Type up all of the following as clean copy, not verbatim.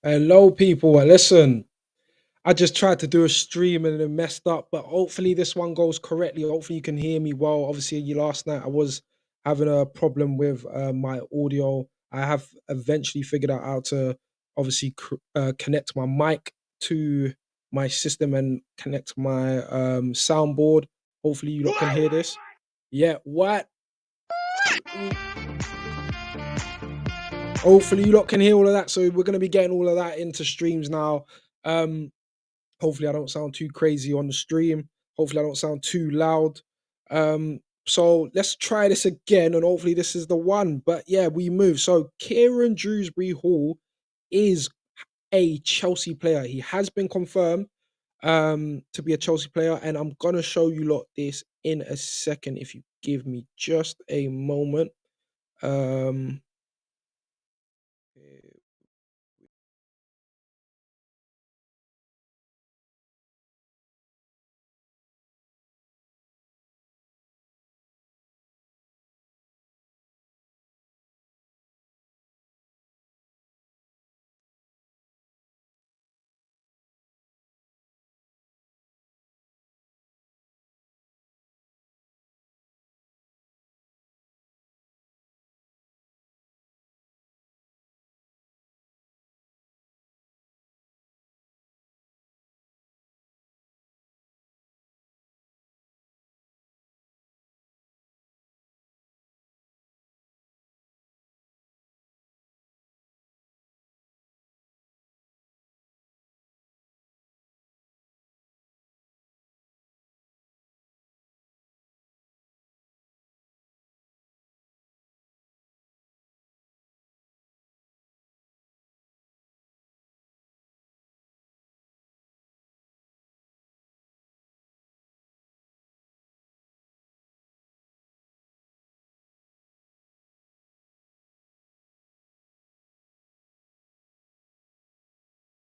Hello, people. Listen, I just tried to do a stream and it messed up, but hopefully this one goes correctly. Hopefully you can hear me well. Obviously, last night I was having a problem with my audio. I have eventually figured out how to obviously connect my mic to my system and connect my soundboard. Hopefully you lot can hear this. Yeah, what? Hopefully you lot can hear all of that. So we're gonna be getting all of that into streams now. Um, Hopefully, I don't sound too crazy on the stream. Hopefully, I don't sound too loud. So let's try this again, and hopefully, this is the one. But yeah, we move. So Kieran Dewsbury Hall is a Chelsea player. He has been confirmed to be a Chelsea player, and I'm gonna show you lot this in a second if you give me just a moment. Um,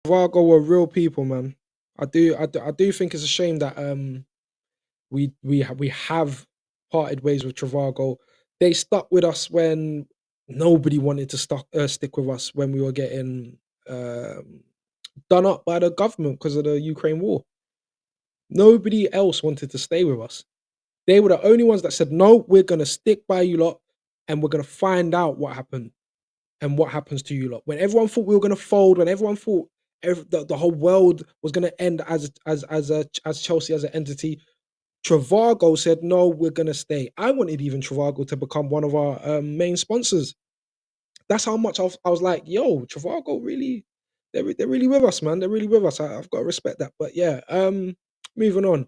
Vargo were real people, man. I do think it's a shame that we have parted ways with Travago. They stuck with us when nobody wanted to stick with us when we were getting um, done up by the government because of the Ukraine war. Nobody else wanted to stay with us. They were the only ones that said, "No, we're gonna stick by you lot, and we're gonna find out what happened and what happens to you lot." When everyone thought we were gonna fold, when everyone thought the whole world was gonna end as Chelsea as an entity, Travago said, "No, we're gonna stay." I wanted even Travago to become one of our main sponsors. That's how much I was like, "Yo, Travago really, they're really with us, man. They're really with us." I've got to respect that. But yeah, moving on.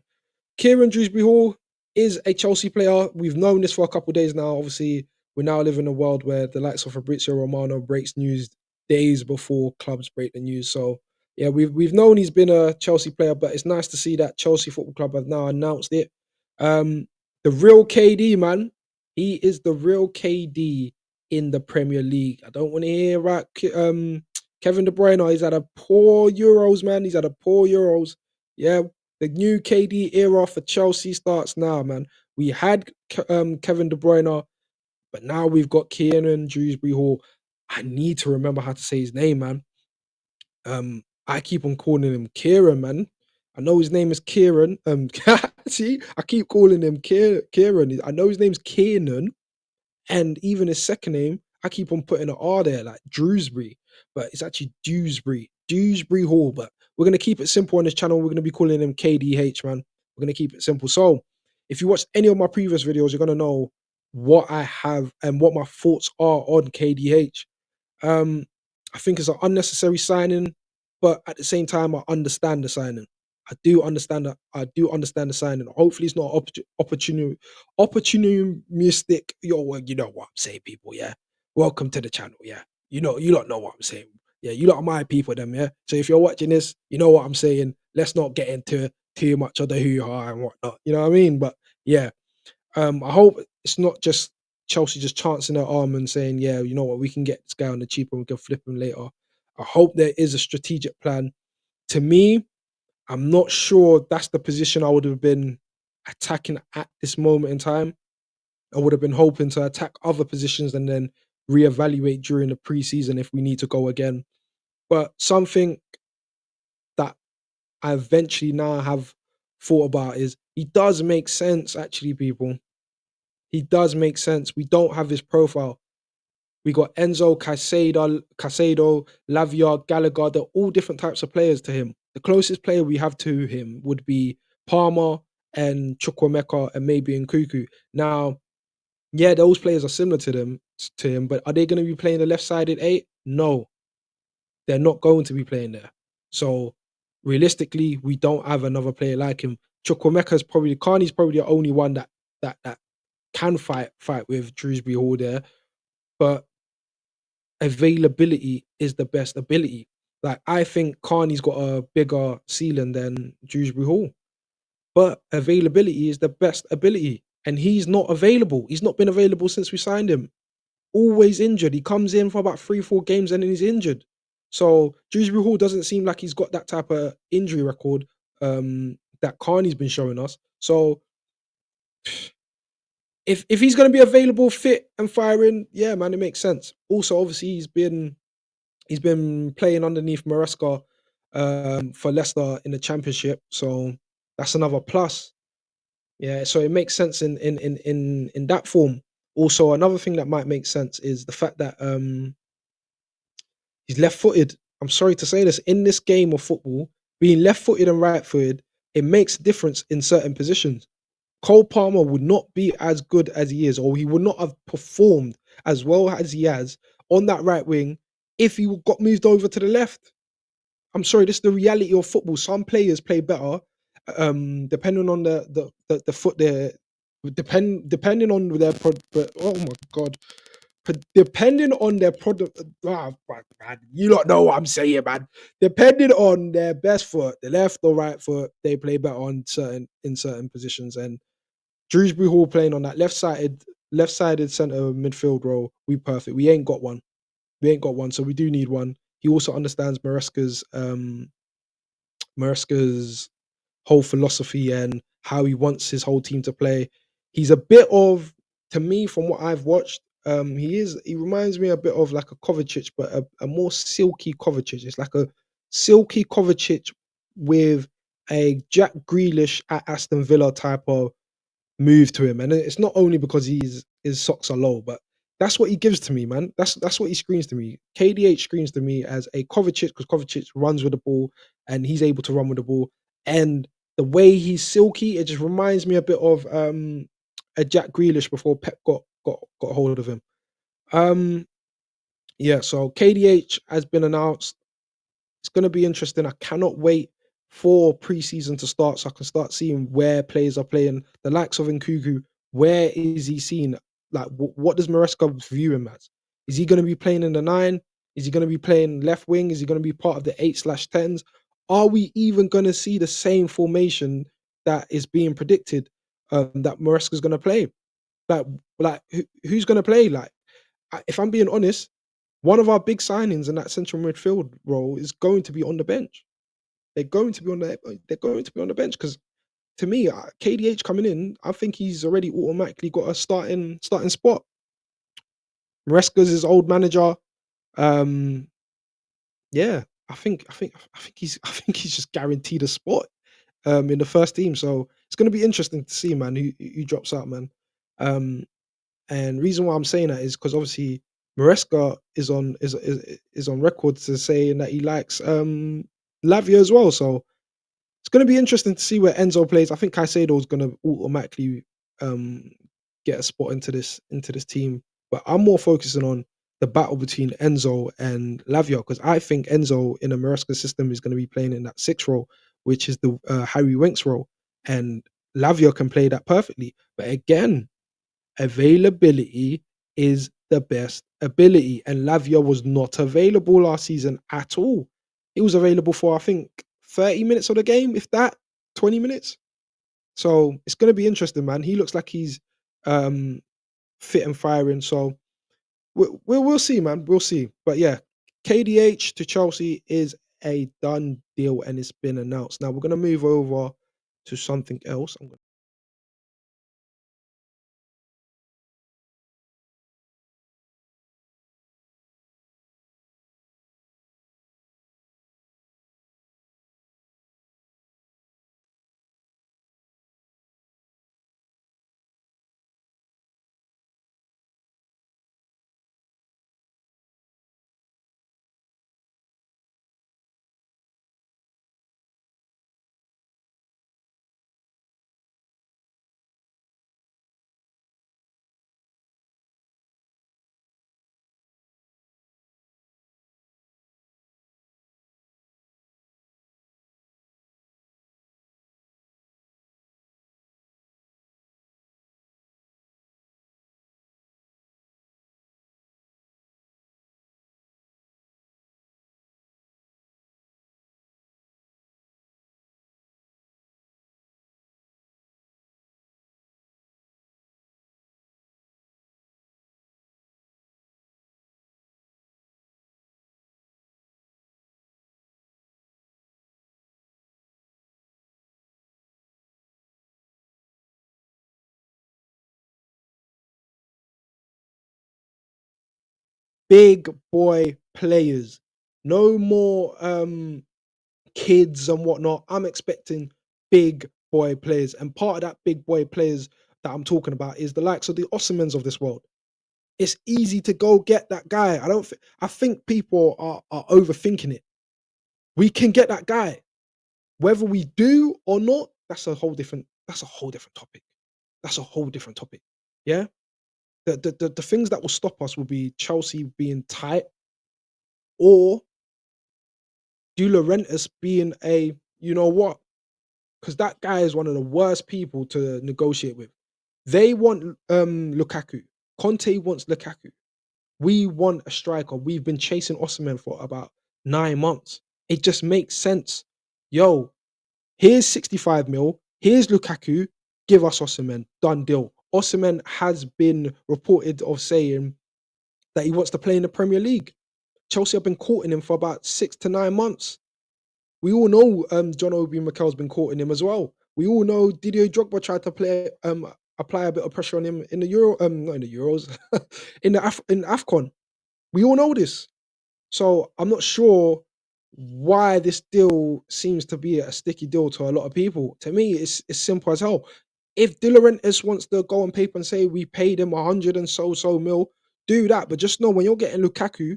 Kieran Dewsbury Hall is a Chelsea player. We've known this for a couple of days now. Obviously, we now live in a world where the likes of Fabrizio Romano breaks news days before clubs break the news. So yeah, we've known he's been a Chelsea player, but it's nice to see that Chelsea Football Club have now announced it. Um, the real KD, man, he is the real KD in the Premier League. I don't want to hear about Kevin De Bruyne. He's had a poor Euros, man. He's had a poor Euros. Yeah, the new KD era for Chelsea starts now, man. We had Kevin De Bruyne, but now we've got Kieran Dewsbury Hall. I need to remember how to say his name, man. I keep on calling him Kieran, man. I know his name is Kieran. See, I keep calling him Kieran. I know his name's Kiernan, and even his second name, I keep on putting an R there, like Drewsbury, but it's actually Dewsbury Hall. But we're gonna keep it simple on this channel. We're gonna be calling him KDH, man. We're gonna keep it simple. So, if you watched any of my previous videos, you're gonna know what I have and what my thoughts are on KDH. Um, I think it's an unnecessary signing, but at the same time, I understand the signing. I do understand that. I do understand the signing. Hopefully, it's not opportunistic. Yo, well, you know what I'm saying, people. Yeah, welcome to the channel. Yeah, you lot know what I'm saying. Yeah, you lot are my people, them. Yeah. So if you're watching this, you know what I'm saying. Let's not get into too much of the hoo ha and whatnot. You know what I mean? But yeah, I hope it's not just Chelsea just chancing their arm and saying, "Yeah, you know what, we can get this guy on the cheap and we can flip him later." I hope there is a strategic plan. To me, I'm not sure that's the position I would have been attacking at this moment in time. I would have been hoping to attack other positions and then reevaluate during the preseason if we need to go again. But something that I eventually now have thought about is he does make sense actually, people. He does make sense. We don't have his profile. We got Enzo, Caicedo, Lavia, Gallagher. They're all different types of players to him. The closest player we have to him would be Palmer and Chukwuemeka and maybe Nkuku. Now, yeah, those players are similar to him, but are they going to be playing the left-sided eight? No, they're not going to be playing there. So realistically, we don't have another player like him. Chukwuemeka's probably Carney's probably the only one that can fight with Shrewsbury Hall there, but availability is the best ability. Like I think Carney's got a bigger ceiling than Shrewsbury Hall, but availability is the best ability, and he's not available. He's not been available since we signed him. Always injured. He comes in for about 3, 4 games and then he's injured. So Dewsbury Hall doesn't seem like he's got that type of injury record that Carney's been showing us. So if he's going to be available, fit and firing, yeah, man, it makes sense. Also, obviously, he's been playing underneath Maresca for Leicester in the Championship, so that's another plus. Yeah, so it makes sense in that form. Also, another thing that might make sense is the fact that he's left-footed. I'm sorry to say this, in this game of football, being left-footed and right-footed, it makes a difference in certain positions. Cole Palmer would not be as good as he is, or he would not have performed as well as he has on that right wing if he got moved over to the left. I'm sorry, this is the reality of football. Some players play better, depending on the foot their depending on their oh my god, depending on their product. Man, you don't know what I'm saying, man. Depending on their best foot, the left or right foot, they play better on certain positions. And Shrewsbury Hall playing on that left-sided centre midfield role, we perfect. We ain't got one. We ain't got one, so we do need one. He also understands Maresca's whole philosophy and how he wants his whole team to play. He's a bit of, to me, from what I've watched, he reminds me a bit of like a Kovacic, but a more silky Kovacic. It's like a silky Kovacic with a Jack Grealish at Aston Villa type of move to him. And it's not only because his socks are low, but that's what he gives to me, man. That's what he screams to me. KDH screams to me as a Kovacic because Kovacic runs with the ball and he's able to run with the ball. And the way he's silky, it just reminds me a bit of a Jack Grealish before Pep got hold of him. Um, yeah, so KDH has been announced. It's going to be interesting. I cannot wait for preseason to start so I can start seeing where players are playing. The likes of Nkuku, where is he seen? Like, what does Maresca view him as? Is he going to be playing in the nine? Is he going to be playing left wing? Is he going to be part of the 8/10s? Are we even going to see the same formation that is being predicted that Maresca is going to play? Like, who's going to play? Like, if I'm being honest, one of our big signings in that central midfield role is going to be on the bench. They're going to be on the bench because to me, KDH coming in, I think he's already automatically got a starting spot. Maresca's his old manager. Um, yeah, I think he's just guaranteed a spot in the first team. So it's going to be interesting to see, man, who drops out, man. Um, And reason why I'm saying that is because obviously Maresca is on record to saying that he likes Lavia as well. So it's going to be interesting to see where Enzo plays. I think Caicedo is going to automatically um, get a spot into this team. But I'm more focusing on the battle between Enzo and Lavia because I think Enzo in a Maresca system is going to be playing in that 6 role, which is the Harry Winks role, and Lavia can play that perfectly. But again, availability is the best ability, and Lavia was not available last season at all. He was available for I think 30 minutes of the game, if that, 20 minutes. So it's going to be interesting, man. He looks like he's um, fit and firing. So we'll see, man. We'll see. But yeah, KDH to Chelsea is a done deal, and it's been announced. Now we're going to move over to something else. I'm big boy players. No more kids and whatnot. I'm expecting big boy players. And part of that big boy players that I'm talking about is the likes of the Ossimens of this world. It's easy to go get that guy. I think people are overthinking it. We can get that guy. Whether we do or not, that's a whole different topic. That's a whole different topic. Yeah. The things that will stop us will be Chelsea being tight or De Laurentiis being a, you know what? Because that guy is one of the worst people to negotiate with. They want Lukaku. Conte wants Lukaku. We want a striker. We've been chasing Osimhen for about 9 months. It just makes sense. Yo, here's 65 mil. Here's Lukaku. Give us Osimhen. Done deal. Osimhen has been reported of saying that he wants to play in the Premier League. Chelsea have been courting him for about 6 to 9 months. We all know John Obi Mikel's been courting him as well. We all know Didier Drogba tried to apply a bit of pressure on him in the not in the Euros, in AFCON. We all know this. So I'm not sure why this deal seems to be a sticky deal to a lot of people. To me, it's simple as hell. If De Laurentiis wants to go on paper and say we paid him 100 and so mil, do that. But just know when you're getting Lukaku,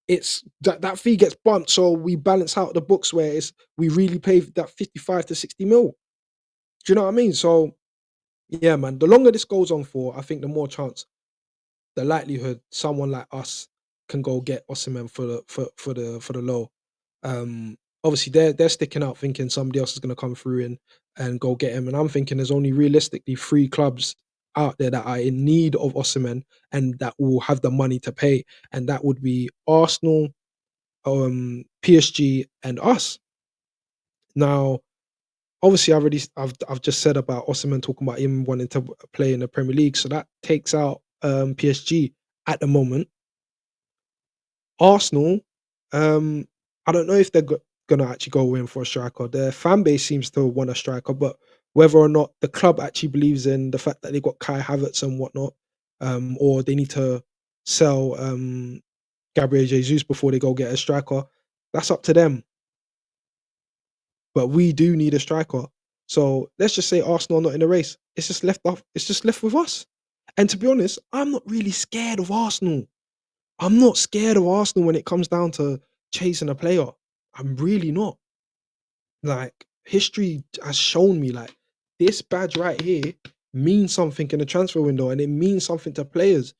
it's that fee gets bumped, so we balance out the books where it's we really pay that 55 to 60 mil. Do you know what I mean? So yeah, man. The longer this goes on for, I think the more chance, the likelihood someone like us can go get Osimhen for the low. Obviously they're sticking out thinking somebody else is going to come through and go get him, and I'm thinking there's only realistically 3 clubs out there that are in need of Osimhen and that will have the money to pay, and that would be Arsenal, PSG, and us. Now, obviously, I've just said about Osimhen talking about him wanting to play in the Premier League, so that takes out PSG at the moment. Arsenal, um, I don't know if they're gonna actually go in for a striker. Their fan base seems to want a striker, but whether or not the club actually believes in the fact that they got Kai Havertz and whatnot, or they need to sell Gabriel Jesus before they go get a striker, that's up to them. But we do need a striker. So let's just say Arsenal are not in the race. It's just left off. It's just left with us. And to be honest, I'm not really scared of Arsenal. I'm not scared of Arsenal when it comes down to chasing a player. I'm really not. Like history has shown me, like this badge right here means something in the transfer window, and it means something to players.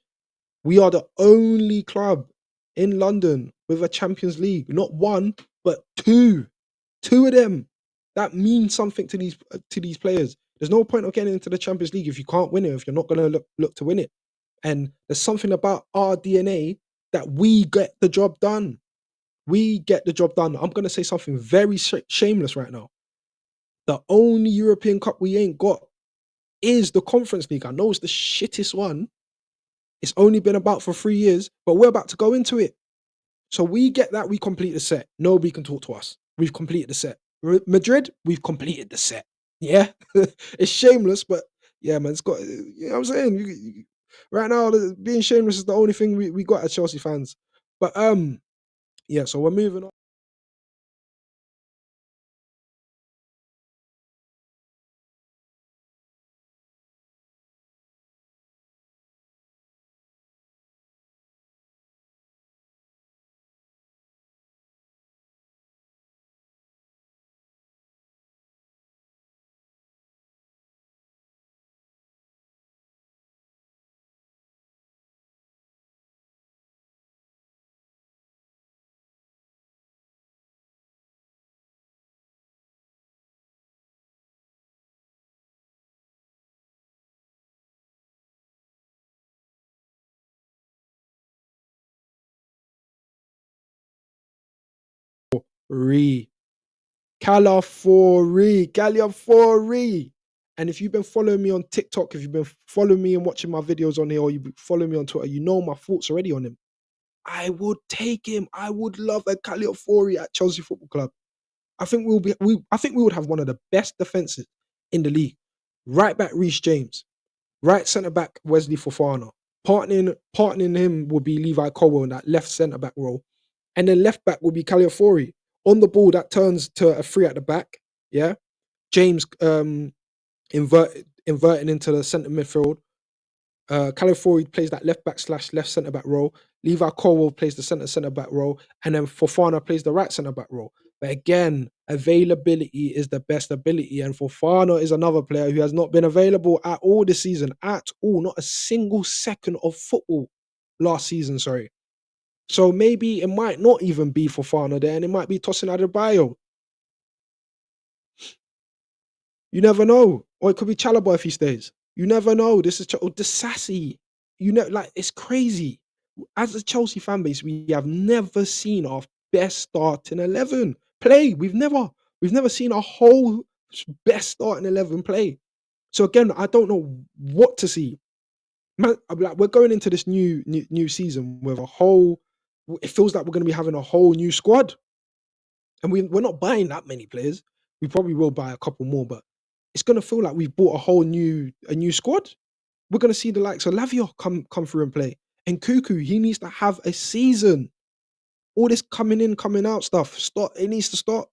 We are the only club in London with a Champions League, not one, but two. Two of them. That means something to these players. There's no point of getting into the Champions League if you can't win it, if you're not gonna look to win it. And there's something about our DNA that we get the job done. We get the job done. I'm gonna say something very shameless right now. The only European Cup we ain't got is the Conference League. I know it's the shittest one. It's only been about for 3 years, but we're about to go into it. So we get that, we complete the set. Nobody can talk to us. We've completed the set. Madrid, we've completed the set. Yeah, it's shameless, but yeah, man, it's got. You know what I'm saying? Right now, being shameless is the only thing we got as Chelsea fans. But yeah. So we're moving on. Re Califorri. And if you've been following me on TikTok, if you've been following me and watching my videos on here, or you follow me on Twitter, you know my thoughts already on him. I would take him. I would love a Califorri at Chelsea Football Club. I think I think we would have one of the best defenses in the league. Right back Reece James, right centre back Wesley Fofana, Partnering him will be Levi Colwill in that left centre back role, and then left back will be Calafiori. On the ball, that turns to a three at the back. Yeah, James inverting into the centre midfield. Calafiori plays that left back slash left centre back role. Levi Colwill plays the centre back role, and then Fofana plays the right centre back role. But again, availability is the best ability, and Fofana is another player who has not been available at all this season, at all, not a single second of football last season. Sorry, so maybe it might not even be Fofana there, and it might be Tosin Adebayo. You never know, or it could be Chalobah if he stays. You never know. This is Disasi. You know, like it's crazy. As a Chelsea fan base, we have never seen our best starting 11 play. We've never seen our whole best starting 11 play. So again, I don't know what to see. Man, I'm like, we're going into this new season with a whole. It feels like we're going to be having a whole new squad, and we're not buying that many players. We probably will buy a couple more, but it's going to feel like we've bought a new squad. We're going to see the likes of Lavia come through and play. And Cuckoo, he needs to have a season. All this coming in, coming out stuff, stop. It needs to stop.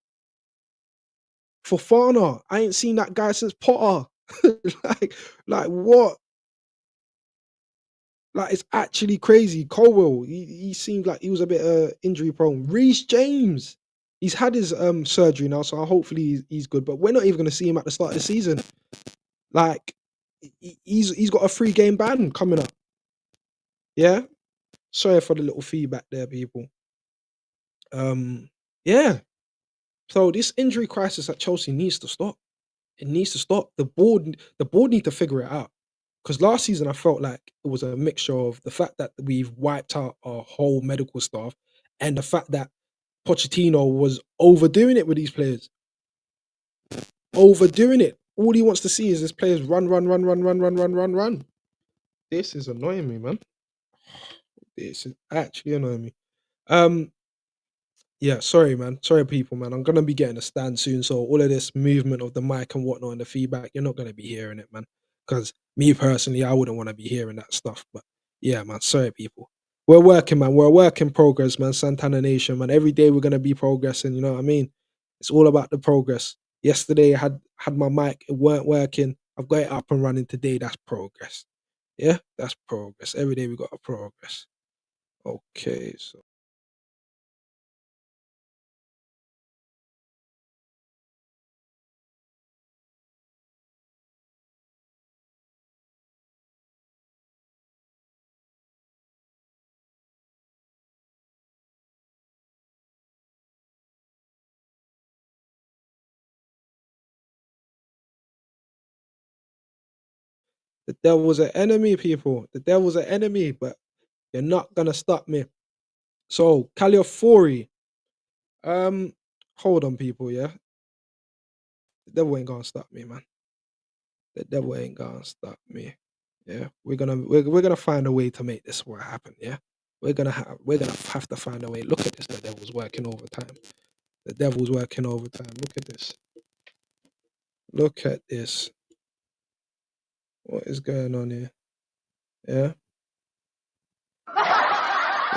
Fofana, I ain't seen that guy since Potter. like, like what? Like it's actually crazy. Colwell, he seemed like he was a bit injury prone. Reece James, he's had his surgery now, so hopefully he's good. But we're not even going to see him at the start of the season. Like he's got a 3-game ban coming up. Yeah. Sorry for the little feedback there, people. Yeah. So this injury crisis at Chelsea needs to stop. It needs to stop. The board need to figure it out. Because last season I felt like it was a mixture of the fact that we've wiped out our whole medical staff and the fact that Pochettino was overdoing it with these players. Overdoing it. All he wants to see is his players run, run, run, run, run, run, run, run, run. This is annoying me, man. This is actually annoying me. Yeah, sorry, man. Sorry, people, man. I'm gonna be getting a stand soon, so all of this movement of the mic and whatnot and the feedback, you're not gonna be hearing it, man. Because me personally, I wouldn't want to be hearing that stuff. But yeah, man. Sorry, people. We're working, man. We're a work in progress, man. Santana Nation, man. Every day we're gonna be progressing. You know what I mean? It's all about the progress. Yesterday, I had my mic. It weren't working. I've got it up and running today. That's progress. Yeah, that's progress. Every day we got a progress. Okay, so. The devil's an enemy, people. The devil's an enemy, but you're not gonna stop me. So Caliofori, um, hold on, people. Yeah, the devil ain't gonna stop me, man. The devil ain't gonna stop me. Yeah, we're gonna find a way to make this what happen. Yeah, we're gonna have to find a way. Look at this. The devil's working overtime. The devil's working overtime. Look at this. Look at this. What is going on here? Yeah,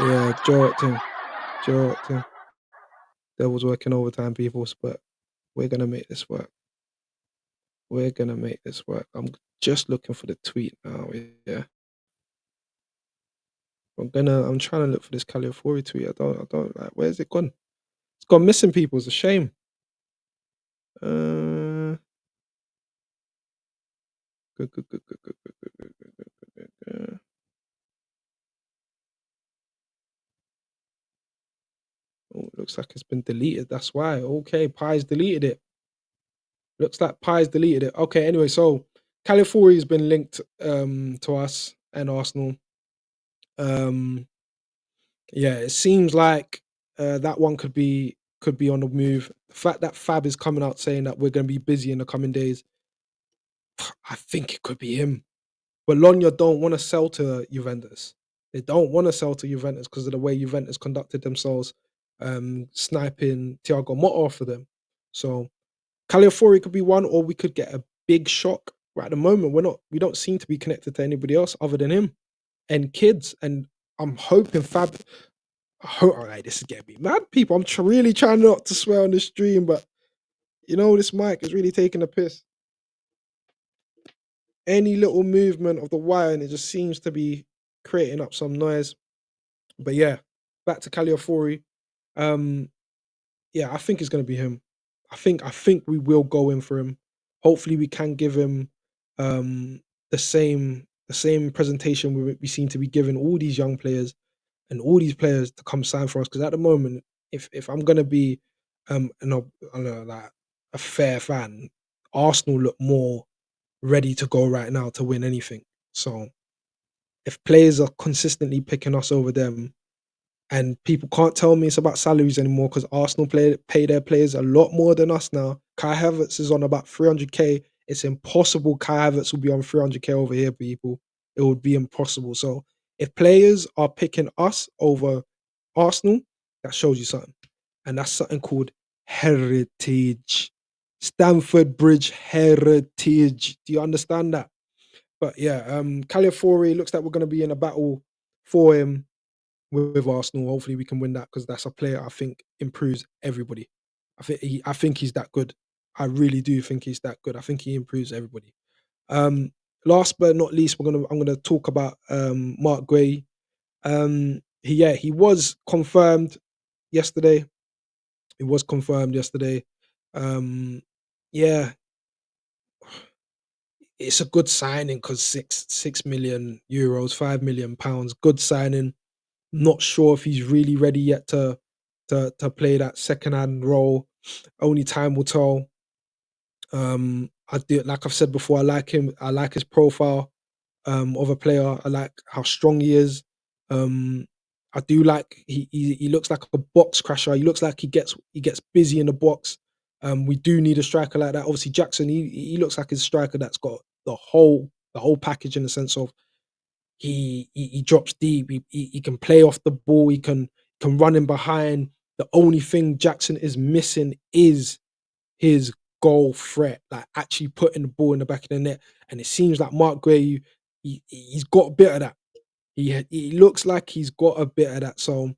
yeah. Jordan. Devil's working overtime, people. But we're gonna make this work. We're gonna make this work. I'm just looking for the tweet now. Yeah, I'm trying to look for this California tweet. I don't like. Where's it gone? It's gone missing. People. It's a shame. Good, good, good, good, good, good, good, good, good, good, good, good. Oh, it looks like it's been deleted. That's why. Okay, Pi's deleted it. Looks like Pi's deleted it. Okay, anyway, so California's been linked to us and Arsenal. Yeah, it seems like that one could be on the move. The fact that Fab is coming out saying that we're going to be busy in the coming days, I think it could be him. Bologna don't want to sell to Juventus. They don't want to sell to Juventus because of the way Juventus conducted themselves, sniping Thiago Motta for them. So Caliafori could be one, or we could get a big shock. Right at the moment, we don't seem to be connected to anybody else other than him. and kids. And I'm hoping Fab. Alright, this is getting me mad, people. I'm really trying not to swear on the stream, but this mic is really taking a piss. Any little movement of the wire and it just seems to be creating up some noise. But yeah, back to Caliafori. Um, yeah, I think it's gonna be him. I think we will go in for him. Hopefully, we can give him um the same presentation we seem to be giving all these young players and all these players to come sign for us. Because at the moment, if I'm gonna be I don't know, like a fair fan, Arsenal look more ready to go right now to win anything. So if players are consistently picking us over them, and people can't tell me it's about salaries anymore because Arsenal pay their players a lot more than us now. Kai Havertz is on about 300k. It's impossible Kai Havertz will be on 300k over here, people. It would be impossible. So if players are picking us over Arsenal, that shows you something. And that's something called heritage. Stamford Bridge heritage. Do you understand that? But yeah, Caliafori looks like we're going to be in a battle for him with Arsenal. Hopefully, we can win that because that's a player I think improves everybody. I think he's that good. I really do think he's that good. I think he improves everybody. Um, Last but not least, I'm gonna talk about Mark Gray. He was confirmed yesterday. It was confirmed yesterday. Um, yeah, it's a good signing because €6 million, £5 million, good signing. Not sure if he's really ready yet to play that second hand role. Only time will tell. I do, like I've said before, I like him. I like his profile of a player. I like how strong he is. Um, I do like he looks like a box crasher. He looks like he gets busy in the box. We do need a striker like that. Obviously, Jackson. He looks like a striker that's got the whole package in the sense of he drops deep. He can play off the ball. He can run in behind. The only thing Jackson is missing is his goal threat, like actually putting the ball in the back of the net. And it seems like Mark Gray, he's got a bit of that. He looks like he's got a bit of that. So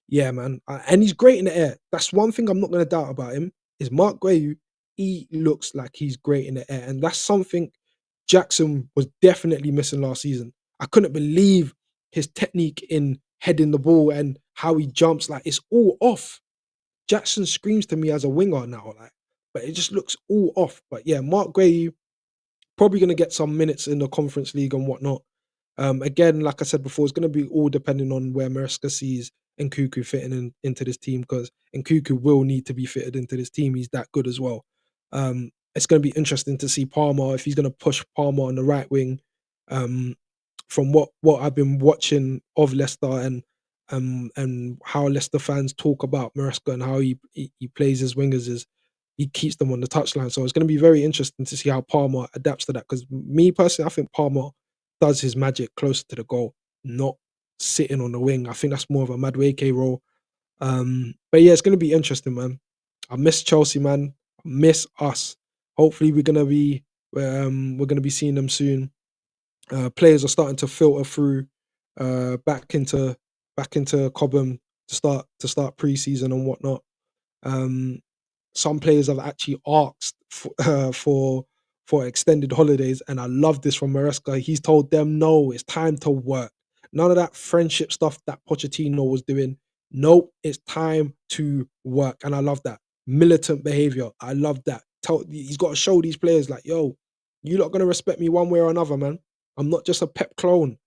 yeah, man, and he's great in the air. That's one thing I'm not going to doubt about him. Is Mark Gray? He looks like he's great in the air, and that's something Jackson was definitely missing last season. I couldn't believe his technique in heading the ball and how he jumps. Like it's all off. Jackson screams to me as a winger now, like, but it just looks all off. But yeah, Mark Gray probably going to get some minutes in the Conference League and whatnot. Again, like I said before, it's going to be all depending on where Maresca sees Nkuku fitting into this team because Nkuku will need to be fitted into this team. He's that good as well. It's going to be interesting to see Palmer if he's going to push Palmer on the right wing. Um, from what I've been watching of Leicester and how Leicester fans talk about Maresca and how he plays his wingers is he keeps them on the touchline. So it's going to be very interesting to see how Palmer adapts to that. Because me personally, I think Palmer does his magic closer to the goal, not sitting on the wing. I think that's more of a Madueke role. But yeah, it's going to be interesting, man. I miss Chelsea, man. I miss us. Hopefully, we're gonna be seeing them soon. Players are starting to filter through uh, back into back into Cobham to start pre-season and whatnot. Um, some players have actually asked for extended holidays, and I love this from Maresca. He's told them, no, it's time to work. None of that friendship stuff that Pochettino was doing. Nope, it's time to work, and I love that militant behavior. I love that. He's got to show these players like, yo, you're not gonna respect me one way or another, man. I'm not just a Pep clone.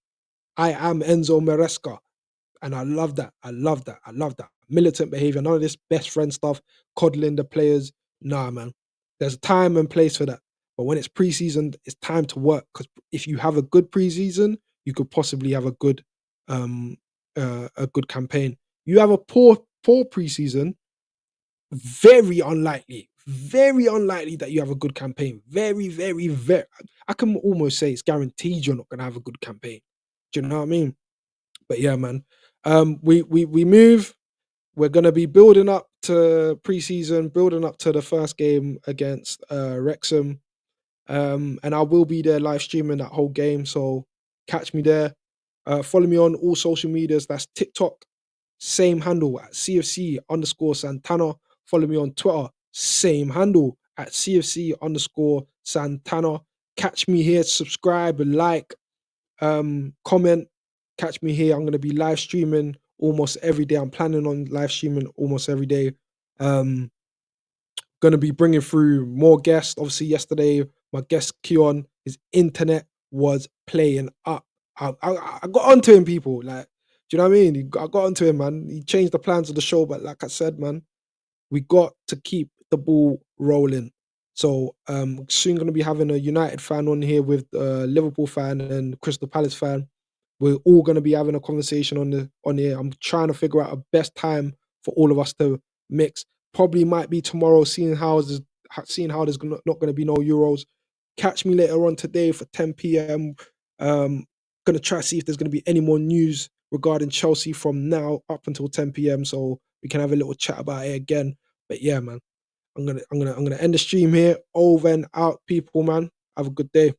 I am Enzo Maresca. And I love that. I love that. I love that. Militant behavior. None of this best friend stuff, coddling the players. Nah, man. There's a time and place for that. But when it's preseason, it's time to work. Because if you have a good preseason, you could possibly have um a good campaign. You have a poor preseason, very unlikely that you have a good campaign. Very, very, very. I can almost say it's guaranteed you're not going to have a good campaign. Do you know what I mean? But yeah, man. We move. We're gonna be building up to preseason, building up to the first game against Wrexham. And I will be there live streaming that whole game. So catch me there. Follow me on all social medias. That's TikTok, same handle at CFC_Santana. Follow me on Twitter, same handle at CFC_Santana. Catch me here, subscribe, like, comment. Catch me here. I'm going to be live streaming almost every day. I'm planning on live streaming almost every day. Going to be bringing through more guests. Obviously, yesterday, my guest Keon, his internet was playing up. I got onto him, people. Like, do you know what I mean? I got onto him, man. He changed the plans of the show, but like I said, man, we got to keep the ball rolling. So soon going to be having a United fan on here with a Liverpool fan and Crystal Palace fan. We're all going to be having a conversation on here. I'm trying to figure out a best time for all of us to mix. Probably might be tomorrow, seeing how there's not going to be no Euros. Catch me later on today for 10 p.m. Gonna try to see if there's going to be any more news regarding Chelsea from now up until 10 p.m. so we can have a little chat about it again. But yeah, man, I'm gonna end the stream here. Over and out, people, man. Have a good day.